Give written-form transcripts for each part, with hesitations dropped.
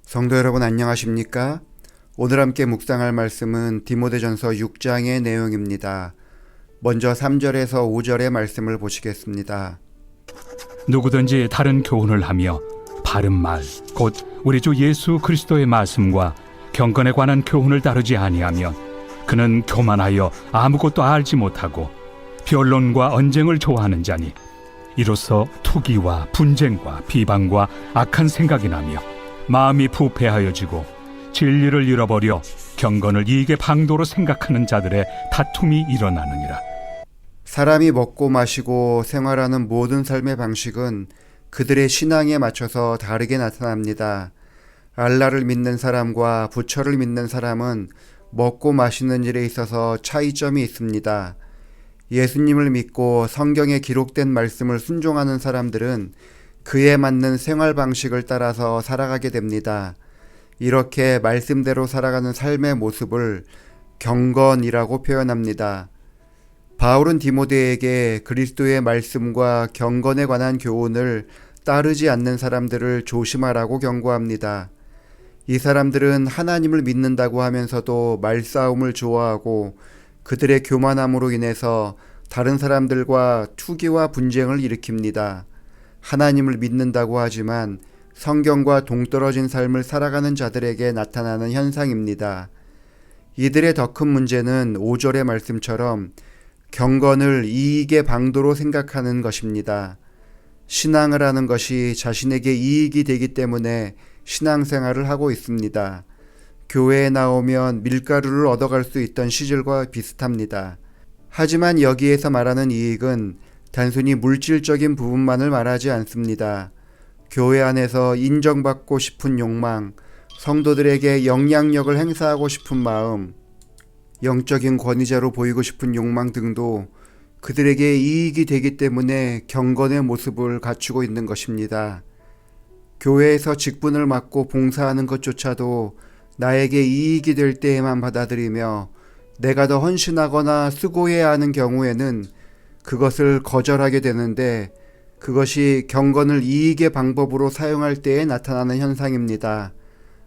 성도 여러분 안녕하십니까? 오늘 함께 묵상할 말씀은 디모데전서 6장의 내용입니다. 먼저 3절에서 5절의 말씀을 보시겠습니다. 누구든지 다른 교훈을 하며 바른 말, 곧 우리 주 예수 그리스도의 말씀과 경건에 관한 교훈을 따르지 아니하면 그는 교만하여 아무것도 알지 못하고 변론과 언쟁을 좋아하는 자니 이로써 투기와 분쟁과 비방과 악한 생각이 나며 마음이 부패하여지고 진리를 잃어버려 경건을 이익의 방도로 생각하는 자들의 다툼이 일어나느니라. 사람이 먹고 마시고 생활하는 모든 삶의 방식은 그들의 신앙에 맞춰서 다르게 나타납니다. 알라를 믿는 사람과 부처를 믿는 사람은 먹고 마시는 일에 있어서 차이점이 있습니다. 예수님을 믿고 성경에 기록된 말씀을 순종하는 사람들은 그에 맞는 생활 방식을 따라서 살아가게 됩니다. 이렇게 말씀대로 살아가는 삶의 모습을 경건이라고 표현합니다. 바울은 디모데에게 그리스도의 말씀과 경건에 관한 교훈을 따르지 않는 사람들을 조심하라고 경고합니다. 이 사람들은 하나님을 믿는다고 하면서도 말싸움을 좋아하고 그들의 교만함으로 인해서 다른 사람들과 투기와 분쟁을 일으킵니다. 하나님을 믿는다고 하지만 성경과 동떨어진 삶을 살아가는 자들에게 나타나는 현상입니다. 이들의 더 큰 문제는 5절의 말씀처럼 경건을 이익의 방도로 생각하는 것입니다. 신앙을 하는 것이 자신에게 이익이 되기 때문에 신앙생활을 하고 있습니다. 교회에 나오면 밀가루를 얻어갈 수 있던 시절과 비슷합니다. 하지만 여기에서 말하는 이익은 단순히 물질적인 부분만을 말하지 않습니다. 교회 안에서 인정받고 싶은 욕망, 성도들에게 영향력을 행사하고 싶은 마음, 영적인 권위자로 보이고 싶은 욕망 등도 그들에게 이익이 되기 때문에 경건의 모습을 갖추고 있는 것입니다. 교회에서 직분을 맡고 봉사하는 것조차도 나에게 이익이 될 때에만 받아들이며 내가 더 헌신하거나 수고해야 하는 경우에는 그것을 거절하게 되는데 그것이 경건을 이익의 방법으로 사용할 때에 나타나는 현상입니다.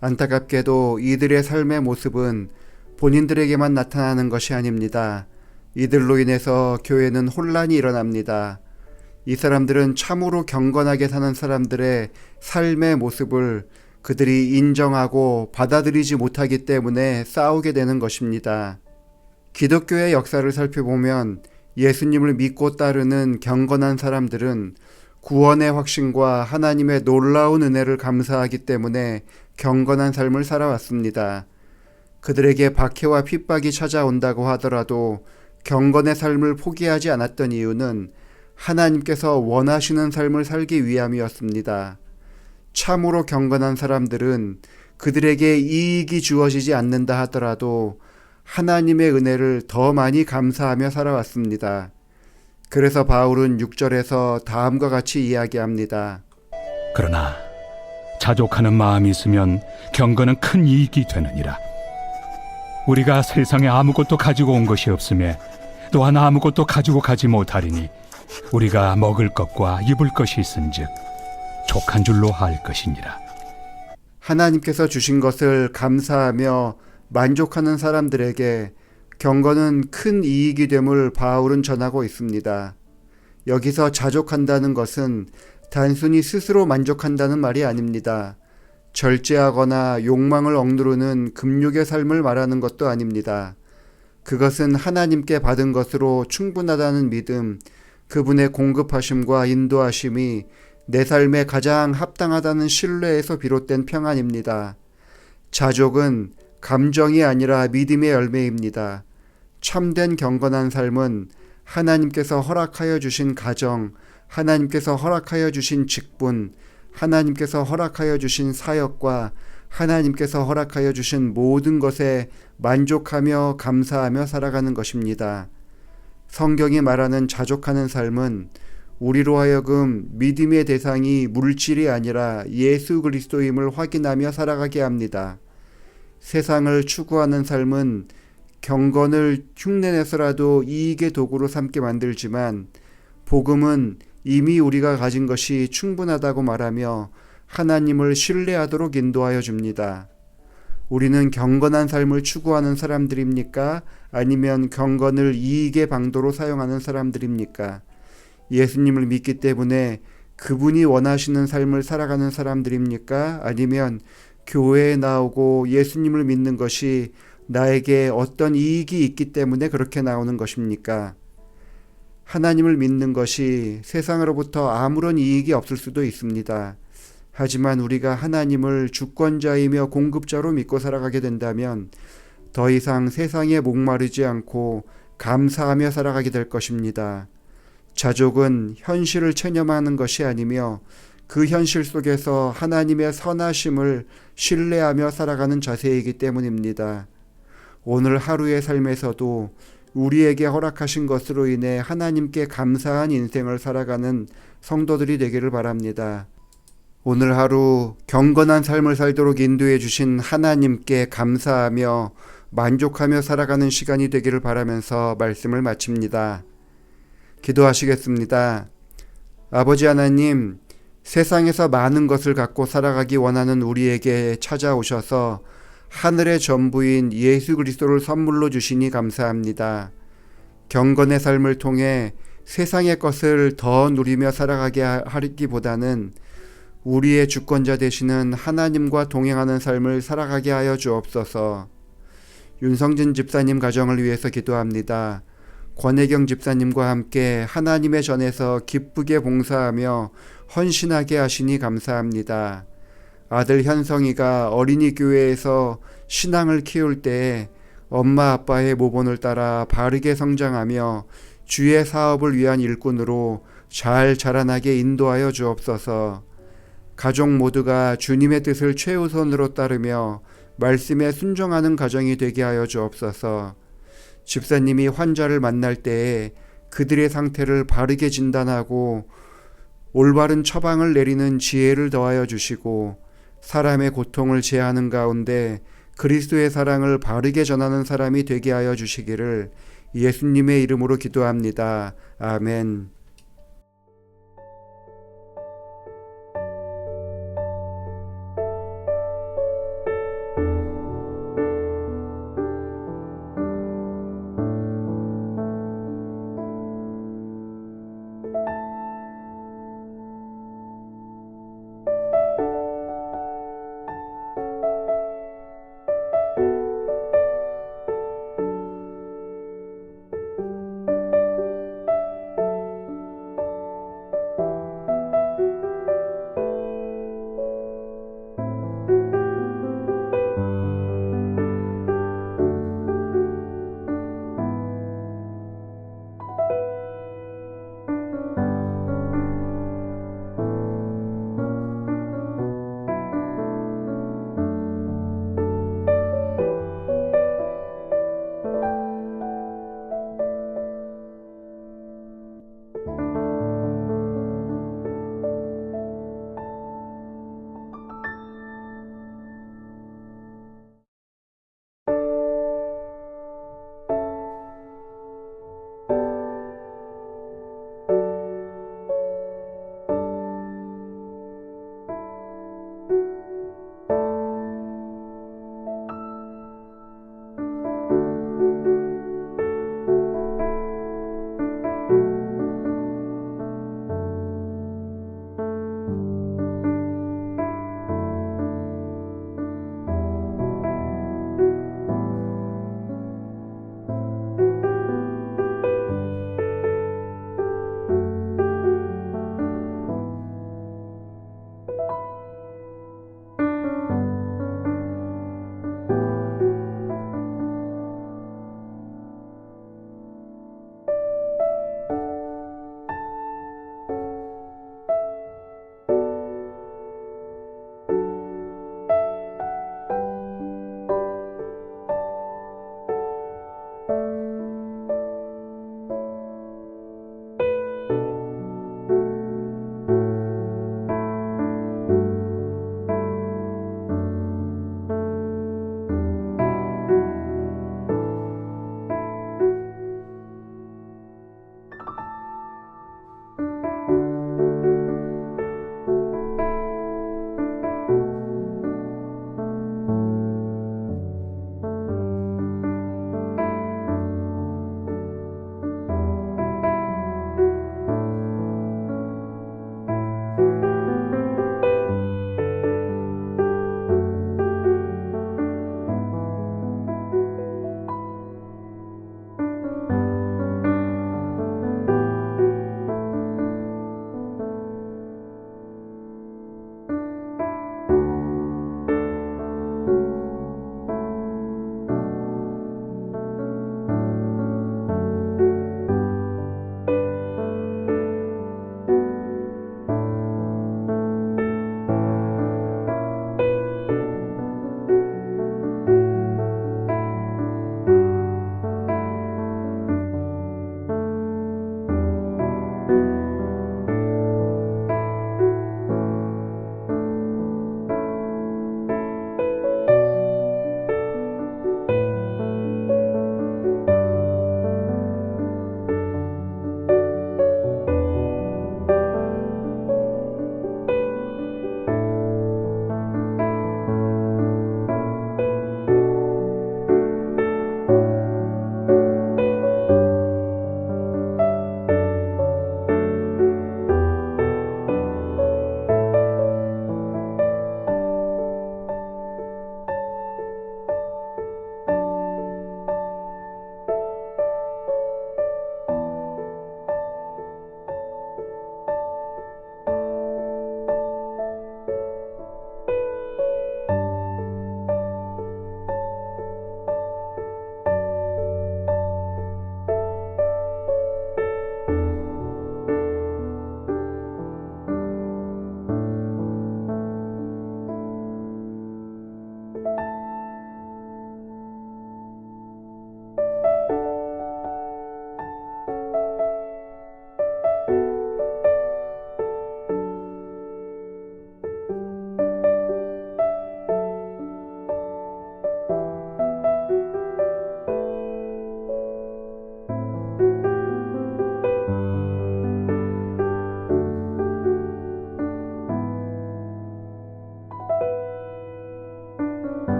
안타깝게도 이들의 삶의 모습은 본인들에게만 나타나는 것이 아닙니다. 이들로 인해서 교회는 혼란이 일어납니다. 이 사람들은 참으로 경건하게 사는 사람들의 삶의 모습을 그들이 인정하고 받아들이지 못하기 때문에 싸우게 되는 것입니다. 기독교의 역사를 살펴보면 예수님을 믿고 따르는 경건한 사람들은 구원의 확신과 하나님의 놀라운 은혜를 감사하기 때문에 경건한 삶을 살아왔습니다. 그들에게 박해와 핍박이 찾아온다고 하더라도 경건의 삶을 포기하지 않았던 이유는 하나님께서 원하시는 삶을 살기 위함이었습니다. 참으로 경건한 사람들은 그들에게 이익이 주어지지 않는다 하더라도 하나님의 은혜를 더 많이 감사하며 살아왔습니다. 그래서 바울은 6절에서 다음과 같이 이야기합니다. 그러나 자족하는 마음이 있으면 경건은 큰 이익이 되느니라. 우리가 세상에 아무것도 가지고 온 것이 없으며 또한 아무것도 가지고 가지 못하리니 우리가 먹을 것과 입을 것이 있은즉 족한 줄로 알 것이니라. 하나님께서 주신 것을 감사하며 만족하는 사람들에게 경건은 큰 이익이 됨을 바울은 전하고 있습니다. 여기서 자족한다는 것은 단순히 스스로 만족한다는 말이 아닙니다. 절제하거나 욕망을 억누르는 금욕의 삶을 말하는 것도 아닙니다. 그것은 하나님께 받은 것으로 충분하다는 믿음, 그분의 공급하심과 인도하심이 내 삶에 가장 합당하다는 신뢰에서 비롯된 평안입니다. 자족은 감정이 아니라 믿음의 열매입니다. 참된 경건한 삶은 하나님께서 허락하여 주신 가정, 하나님께서 허락하여 주신 직분, 하나님께서 허락하여 주신 사역과 하나님께서 허락하여 주신 모든 것에 만족하며 감사하며 살아가는 것입니다. 성경이 말하는 자족하는 삶은 우리로 하여금 믿음의 대상이 물질이 아니라 예수 그리스도임을 확인하며 살아가게 합니다. 세상을 추구하는 삶은 경건을 흉내내서라도 이익의 도구로 삼게 만들지만 복음은 이미 우리가 가진 것이 충분하다고 말하며 하나님을 신뢰하도록 인도하여 줍니다. 우리는 경건한 삶을 추구하는 사람들입니까? 아니면 경건을 이익의 방도로 사용하는 사람들입니까? 예수님을 믿기 때문에 그분이 원하시는 삶을 살아가는 사람들입니까? 아니면 교회에 나오고 예수님을 믿는 것이 나에게 어떤 이익이 있기 때문에 그렇게 나오는 것입니까? 하나님을 믿는 것이 세상으로부터 아무런 이익이 없을 수도 있습니다. 하지만 우리가 하나님을 주권자이며 공급자로 믿고 살아가게 된다면 더 이상 세상에 목마르지 않고 감사하며 살아가게 될 것입니다. 자족은 현실을 체념하는 것이 아니며 그 현실 속에서 하나님의 선하심을 신뢰하며 살아가는 자세이기 때문입니다. 오늘 하루의 삶에서도 우리에게 허락하신 것으로 인해 하나님께 감사한 인생을 살아가는 성도들이 되기를 바랍니다. 오늘 하루 경건한 삶을 살도록 인도해 주신 하나님께 감사하며 만족하며 살아가는 시간이 되기를 바라면서 말씀을 마칩니다. 기도하시겠습니다. 아버지 하나님, 세상에서 많은 것을 갖고 살아가기 원하는 우리에게 찾아오셔서 하늘의 전부인 예수 그리스도를 선물로 주시니 감사합니다. 경건의 삶을 통해 세상의 것을 더 누리며 살아가게 하기보다는 우리의 주권자 되시는 하나님과 동행하는 삶을 살아가게 하여 주옵소서. 윤성진 집사님 가정을 위해서 기도합니다. 권혜경 집사님과 함께 하나님의 전에서 기쁘게 봉사하며 헌신하게 하시니 감사합니다. 아들 현성이가 어린이 교회에서 신앙을 키울 때에 엄마 아빠의 모본을 따라 바르게 성장하며 주의 사업을 위한 일꾼으로 잘 자라나게 인도하여 주옵소서. 가족 모두가 주님의 뜻을 최우선으로 따르며 말씀에 순종하는 가정이 되게 하여 주옵소서. 집사님이 환자를 만날 때에 그들의 상태를 바르게 진단하고 올바른 처방을 내리는 지혜를 더하여 주시고 사람의 고통을 제하는 가운데 그리스도의 사랑을 바르게 전하는 사람이 되게 하여 주시기를 예수님의 이름으로 기도합니다. 아멘.